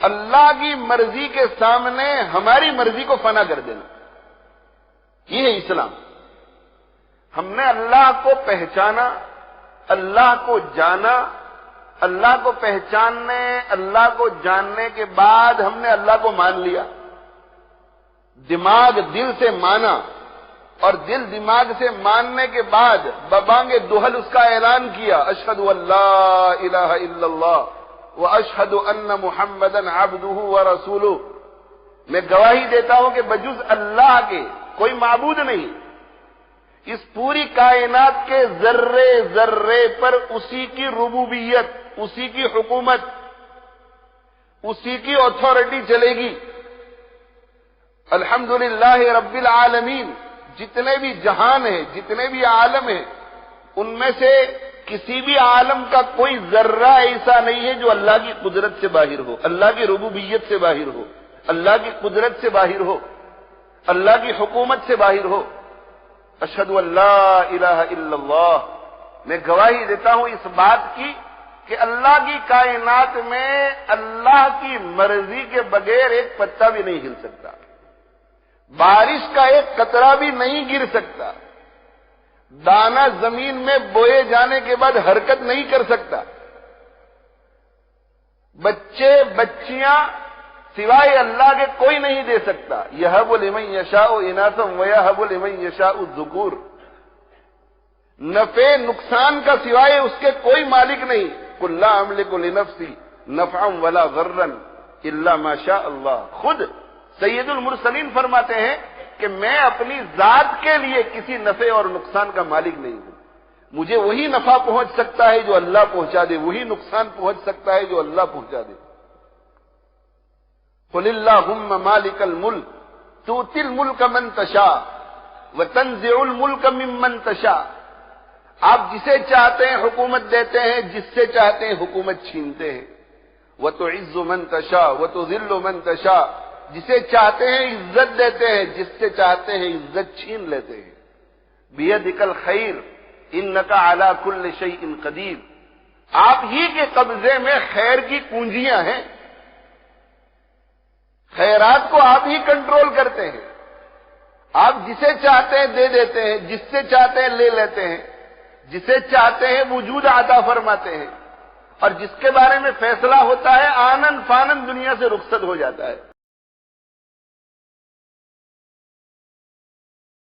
اللہ کی مرضی کے سامنے ہماری مرضی کو فنا کر دینا، یہ ہے اسلام۔ ہم نے اللہ کو پہچانا، اللہ کو جانا، اللہ کو پہچاننے، اللہ کو جاننے کے بعد ہم نے اللہ کو مان لیا، دماغ دل سے مانا، اور دل دماغ سے ماننے کے بعد ببانگ دہل اس کا اعلان کیا، اشہد ان لا الہ الا اللہ واشہد ان محمدا عبدہ ورسولہ، میں گواہی دیتا ہوں کہ بجز اللہ کے کوئی معبود نہیں، اس پوری کائنات کے ذرے ذرے پر اسی کی ربوبیت، اسی کی حکومت، اسی کی اتھارٹی چلے گی۔ الحمدللہ رب العالمین، جتنے بھی جہان ہیں، جتنے بھی عالم ہیں، ان میں سے کسی بھی عالم کا کوئی ذرہ ایسا نہیں ہے جو اللہ کی قدرت سے باہر ہو، اللہ کی ربوبیت سے باہر ہو، اللہ کی قدرت سے باہر ہو، اللہ کی حکومت سے باہر ہو۔ اشہد ان لا الہ الا اللہ، میں گواہی دیتا ہوں اس بات کی کہ اللہ کی کائنات میں اللہ کی مرضی کے بغیر ایک پتا بھی نہیں ہل سکتا، بارش کا ایک قطرہ بھی نہیں گر سکتا، دانہ زمین میں بوئے جانے کے بعد حرکت نہیں کر سکتا، بچے بچیاں سوائے اللہ کے کوئی نہیں دے سکتا، یہب لمن یشاء اناثا ویہب لمن یشاء الذکور، نفع نقصان کا سوائے اس کے کوئی مالک نہیں، قل لا املک لنفسی نفعا ولا ضرا الا ما شاء اللہ، خود سید المرسلین فرماتے ہیں کہ میں اپنی ذات کے لیے کسی نفع اور نقصان کا مالک نہیں ہوں، مجھے وہی نفع پہنچ سکتا ہے جو اللہ پہنچا دے، وہی نقصان پہنچ سکتا ہے جو اللہ پہنچا دے۔ قل اللہم مالک الملک تؤتی الملک من تشاء وتنزع الملک ممن تشاء، آپ جسے چاہتے ہیں حکومت دیتے ہیں، جس سے چاہتے ہیں حکومت چھینتے ہیں، وتعز من تشاء وتذل من تشاء، جسے چاہتے ہیں عزت دیتے ہیں، جس سے چاہتے ہیں عزت چھین لیتے ہیں۔ بیدک الخیر انک علی کل شیء قدیر، آپ ہی کے قبضے میں خیر کی کنجیاں ہیں، خیرات کو آپ ہی کنٹرول کرتے ہیں، آپ جسے چاہتے ہیں دے دیتے ہیں، جس سے چاہتے ہیں لے لیتے ہیں، جسے چاہتے ہیں وجود عطا فرماتے ہیں، اور جس کے بارے میں فیصلہ ہوتا ہے آنن فانن دنیا سے رخصت ہو جاتا ہے۔